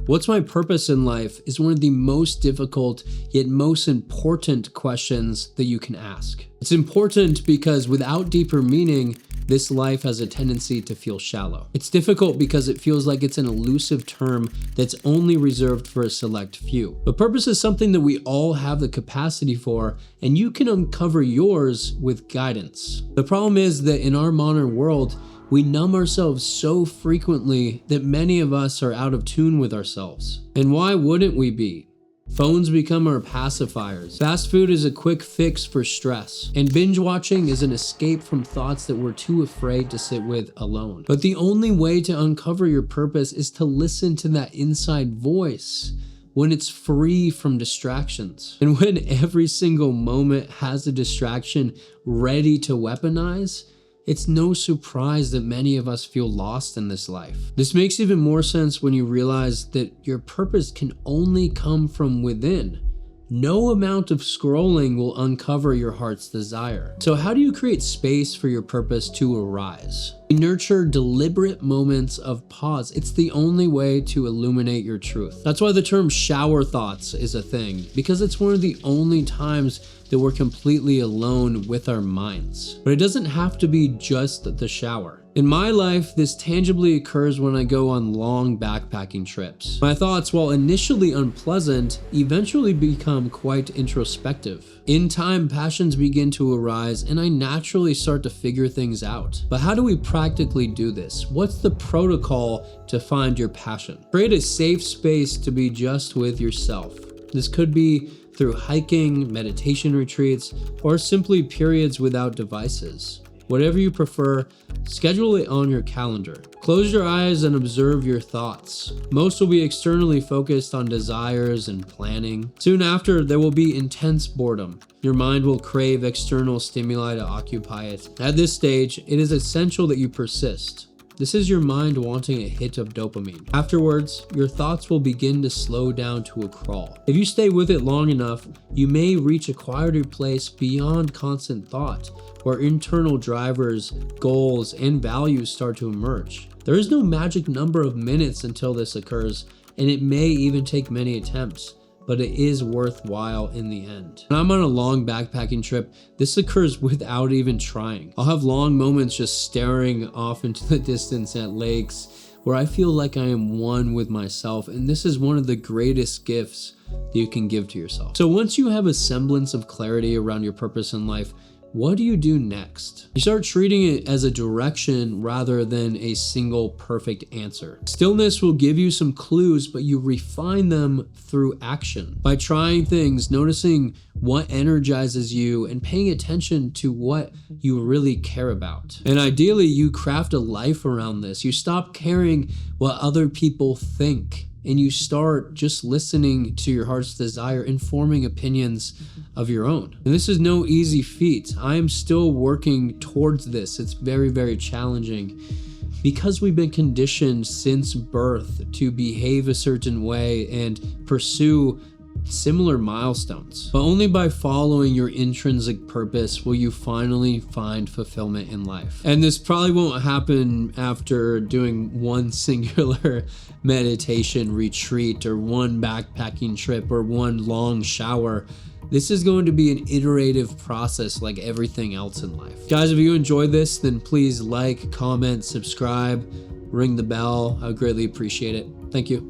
What's my purpose in life is one of the most difficult yet most important questions that you can ask. It's important because without deeper meaning, this life has a tendency to feel shallow. It's difficult because it feels like it's an elusive term that's only reserved for a select few. But purpose is something that we all have the capacity for, and you can uncover yours with guidance. The problem is that in our modern world, we numb ourselves so frequently that many of us are out of tune with ourselves. And why wouldn't we be? Phones become our pacifiers. Fast food is a quick fix for stress. And binge watching is an escape from thoughts that we're too afraid to sit with alone. But the only way to uncover your purpose is to listen to that inside voice when it's free from distractions. And when every single moment has a distraction ready to weaponize, it's no surprise that many of us feel lost in this life. This makes even more sense when you realize that your purpose can only come from within. No amount of scrolling will uncover your heart's desire. So how do you create space for your purpose to arise? Nurture deliberate moments of pause. It's the only way to illuminate your truth. That's why the term shower thoughts is a thing, because it's one of the only times that we're completely alone with our minds. But it doesn't have to be just the shower. In my life, this tangibly occurs when I go on long backpacking trips. My thoughts, while initially unpleasant, eventually become quite introspective. In time, passions begin to arise, and I naturally start to figure things out. But how do we practically do this? What's the protocol to find your passion? Create a safe space to be just with yourself. This could be through hiking, meditation retreats, or simply periods without devices. Whatever you prefer, schedule it on your calendar. Close your eyes and observe your thoughts. Most will be externally focused on desires and planning. Soon after, there will be intense boredom. Your mind will crave external stimuli to occupy it. At this stage, it is essential that you persist. This is your mind wanting a hit of dopamine. Afterwards, your thoughts will begin to slow down to a crawl. If you stay with it long enough, you may reach a quieter place beyond constant thought, where internal drivers, goals, and values start to emerge. There is no magic number of minutes until this occurs, and it may even take many attempts, but it is worthwhile in the end. When I'm on a long backpacking trip, this occurs without even trying. I'll have long moments just staring off into the distance at lakes where I feel like I am one with myself, and this is one of the greatest gifts that you can give to yourself. So once you have a semblance of clarity around your purpose in life, what do you do next? You start treating it as a direction rather than a single perfect answer. Stillness will give you some clues, but you refine them through action. By trying things, noticing what energizes you, and paying attention to what you really care about. And ideally, you craft a life around this. You stop caring what other people think, and you start just listening to your heart's desire and forming opinions of your own. And this is no easy feat. I am still working towards this. It's very, very challenging because we've been conditioned since birth to behave a certain way and pursue similar milestones. But only by following your intrinsic purpose will you finally find fulfillment in life. And this probably won't happen after doing one singular meditation retreat or one backpacking trip or one long shower. This is going to be an iterative process like everything else in life. Guys, if you enjoyed this, then please like, comment, subscribe, ring the bell. I would greatly appreciate it. Thank you.